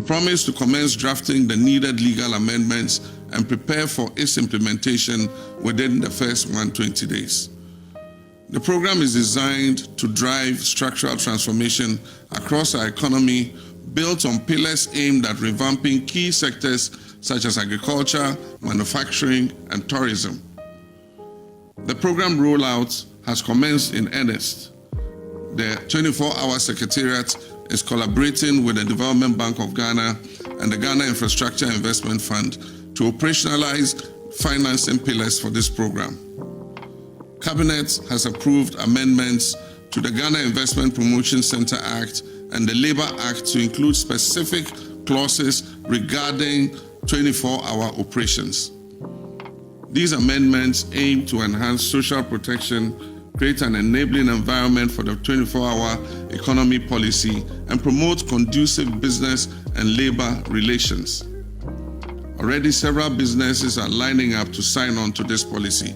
promised to commence drafting the needed legal amendments and prepare for its implementation within the first 120 days. The program is designed to drive structural transformation across our economy, built on pillars aimed at revamping key sectors such as agriculture, manufacturing, and tourism. The program rollout has commenced in earnest. The 24-hour Secretariat is collaborating with the Development Bank of Ghana and the Ghana Infrastructure Investment Fund to operationalize financing pillars for this program. Cabinet has approved amendments to the Ghana Investment Promotion Center Act and the Labour Act to include specific clauses regarding 24-hour operations. These amendments aim to enhance social protection, create an enabling environment for the 24-hour economy policy, and promote conducive business and labor relations. Already several businesses are lining up to sign on to this policy.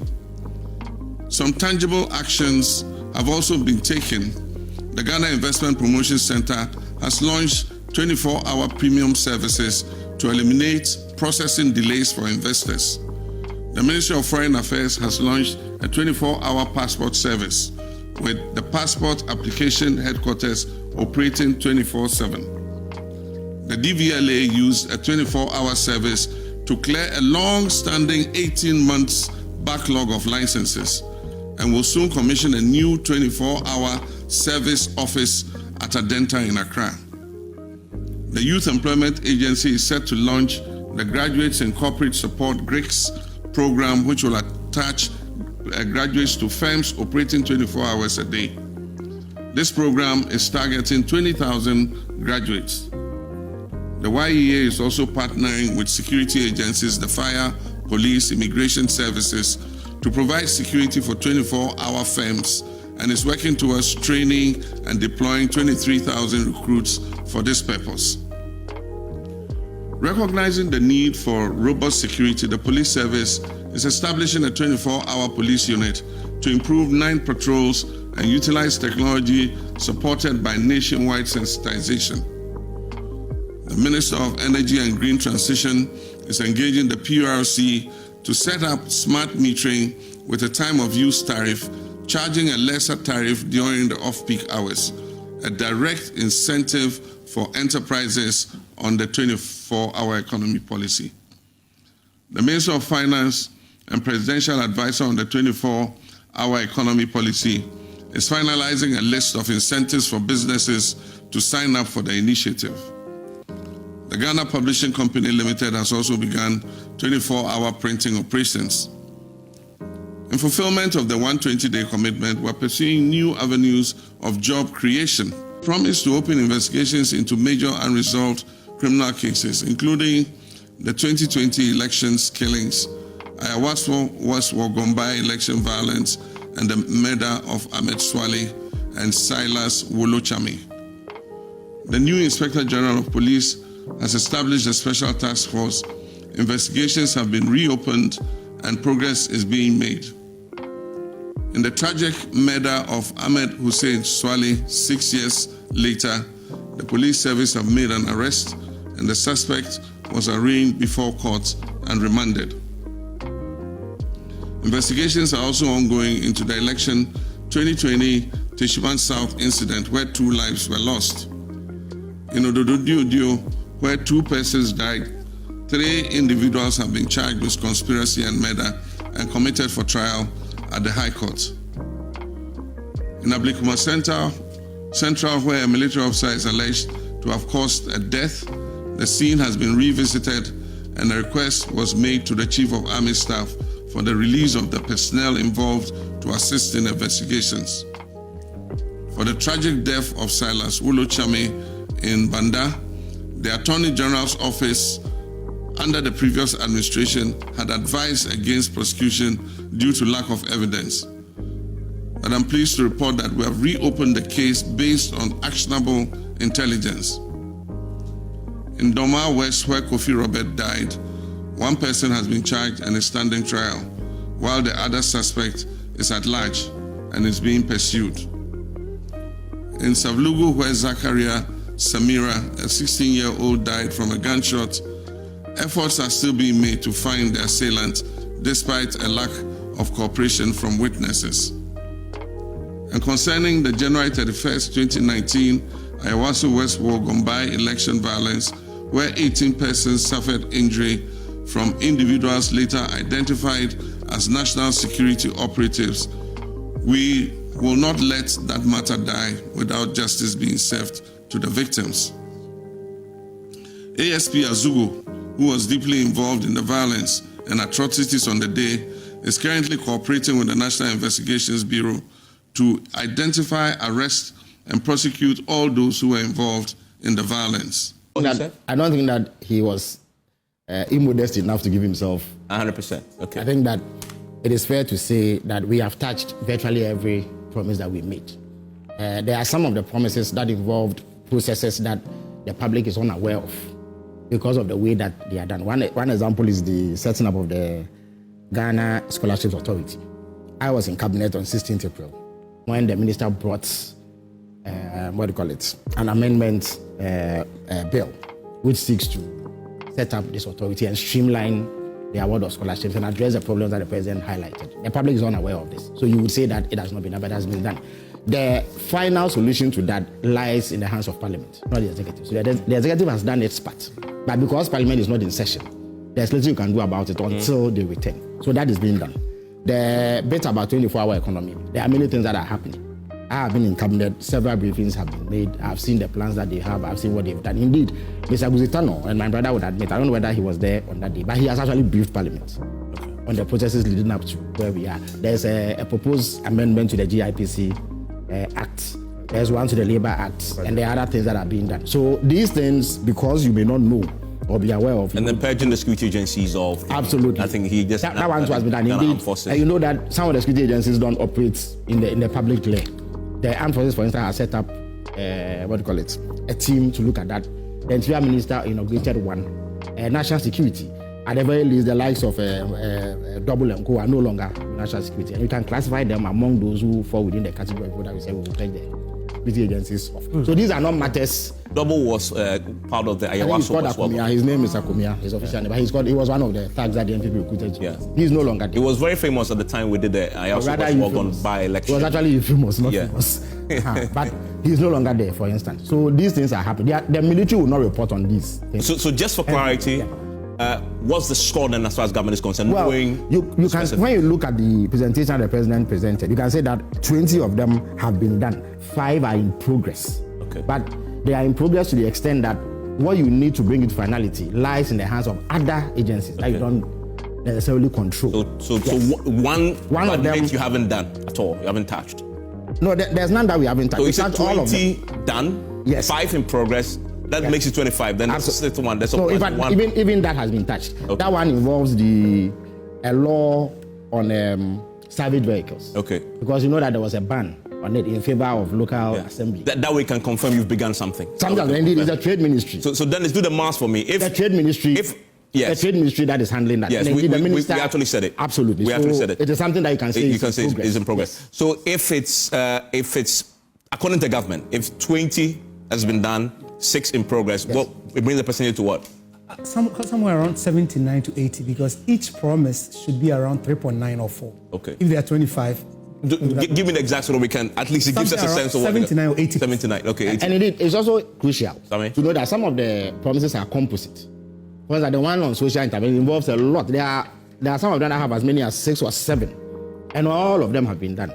Some tangible actions have also been taken. The Ghana Investment Promotion Center has launched 24-hour premium services to eliminate processing delays for investors. The Ministry of Foreign Affairs has launched a 24-hour passport service with the passport application headquarters operating 24/7. The DVLA used a 24-hour service to clear a long-standing 18 months backlog of licenses and will soon commission a new 24-hour service office at Adenta in Accra. The Youth Employment Agency is set to launch the Graduates in Corporate Support GRICS program, which will attach graduates to firms operating 24 hours a day. This program is targeting 20,000 graduates. The YEA is also partnering with security agencies, the fire, police, immigration services, to provide security for 24-hour firms and is working towards training and deploying 23,000 recruits for this purpose. Recognizing the need for robust security, the police service is establishing a 24-hour police unit to improve 9 patrols and utilize technology supported by nationwide sensitization. The Minister of Energy and Green Transition is engaging the PURC to set up smart metering with a time of use tariff, charging a lesser tariff during the off-peak hours, a direct incentive for enterprises on the 24-hour economy policy. The Minister of Finance and Presidential Advisor on the 24-hour economy policy is finalizing a list of incentives for businesses to sign up for the initiative. The Ghana Publishing Company Limited has also begun 24-hour printing operations. In fulfillment of the 120-day commitment, we're pursuing new avenues of job creation. Promise to open investigations into major unresolved criminal cases, including the 2020 elections killings, Ayawaso West Wogombai election violence, and the murder of Ahmed Swale and Silas Wolochame. The new Inspector General of Police has established a special task force. Investigations have been reopened and progress is being made. In the tragic murder of Ahmed Hussein Swale 6 years later, the police service have made an arrest and the suspect was arraigned before court and remanded. Investigations are also ongoing into the election 2020 Tishiman South incident where 2 lives were lost. In Odododio, where 2 persons died, 3 individuals have been charged with conspiracy and murder and committed for trial at the High Court. In Ablikuma Central, where a military officer is alleged to have caused a death, the scene has been revisited and a request was made to the Chief of Army Staff for the release of the personnel involved to assist in investigations. For the tragic death of Silas Wolochame in Banda, the Attorney General's office under the previous administration had advised against prosecution due to lack of evidence. But I'm pleased to report that we have reopened the case based on actionable intelligence. In Doma West, where Kofi Robert died, 1 person has been charged and is standing trial, while the other suspect is at large and is being pursued. In Savlugu, where Zakaria Samira, a 16-year-old, died from a gunshot, efforts are still being made to find the assailant despite a lack of cooperation from witnesses. And concerning the January 31st, 2019, Ayawaso West Wogombai election violence, where 18 persons suffered injury from individuals later identified as national security operatives, we will not let that matter die without justice being served to the victims. ASP Azugo, who was deeply involved in the violence and atrocities on the day, is currently cooperating with the National Investigations Bureau to identify, arrest, and prosecute all those who were involved in the violence. I don't think that he was immodest enough to give himself 100%. Okay. I think that it is fair to say that we have touched virtually every promise that we made. There are some of the promises that involved processes that the public is unaware of because of the way that they are done. One example is the setting up of the Ghana Scholarships Authority. I was in cabinet on 16th April when the minister brought an amendment bill which seeks to set up this authority and streamline the award of scholarships and address the problems that the president highlighted. The public is unaware of this. So you would say that it has not been done, but it has been done. The final solution to that lies in the hands of Parliament, not the executive. So the executive has done its part. But because Parliament is not in session, there's little you can do about it until they return. So that is being done. The bit about 24-hour economy, there are many things that are happening. I have been in cabinet, several briefings have been made. I've seen the plans that they have, I've seen what they've done. Indeed, Mr. Guzitano, and my brother would admit, I don't know whether he was there on that day, but he has actually briefed Parliament on the processes leading up to where we are. There's a proposed amendment to the GIPC Act. There's one to the Labour Act, and there are other things that are being done. So these things, because you may not know or be aware of. And then purging the security agencies of... Absolutely. I think he just... That one has been done. Indeed, you know that some of the security agencies don't operate in the public layer. The armed forces, for instance, have set up, a team to look at that. The Interior Minister inaugurated one. National security. At the very least, the likes of Double and Co are no longer national security. And you can classify them among those who fall within the category of what we say we will take the security agencies off. So these are not matters. Double was part of the Ayawaso as well. His name is Akumia, his official name. But he was one of the thugs that the NPP recruited. Yeah. He's no longer there. He was very famous at the time we did the Ayawaso by-election. He was actually famous, not famous. But he's no longer there, for instance. So these things are happening. The military will not report on these things. So just for clarity, what's the score then as far as government is concerned? Well, you can, when you look at the presentation the president presented, you can say that 20 of them have been done. 5 are in progress. Okay. But they are in progress to the extent that what you need to bring it to finality lies in the hands of other agencies that you don't necessarily control. So one of them you haven't done at all, you haven't touched? No, there's none that we haven't touched. So it's 20 done, yes. 5 in progress. That makes it 25. Then that's the one. That's so even that has been touched. Okay. That one involves a law on salvage vehicles. Okay. Because you know that there was a ban on it in favor of local assembly. That way can confirm you've begun something. Indeed, it's the trade ministry. So then let's do the math for me. If the trade ministry, the trade ministry that is handling that. Yes, we actually said it. Absolutely. We actually said it. It is something that you can say. You can say it's in progress. Yes. So if it's according to government, if 20 has been done, 6 in progress, what it brings the percentage to what? Somewhere around 79 to 80, because each promise should be around 3.9 or 4. Okay. If there are 25. Give me the exact so that we can, at least it gives us a sense of what. 79 or 80. 79, okay. 80. And indeed, it's also crucial to know that some of the promises are composite. For instance, the one on social intervention involves a lot. There are some of them that have as many as 6 or 7, and all of them have been done.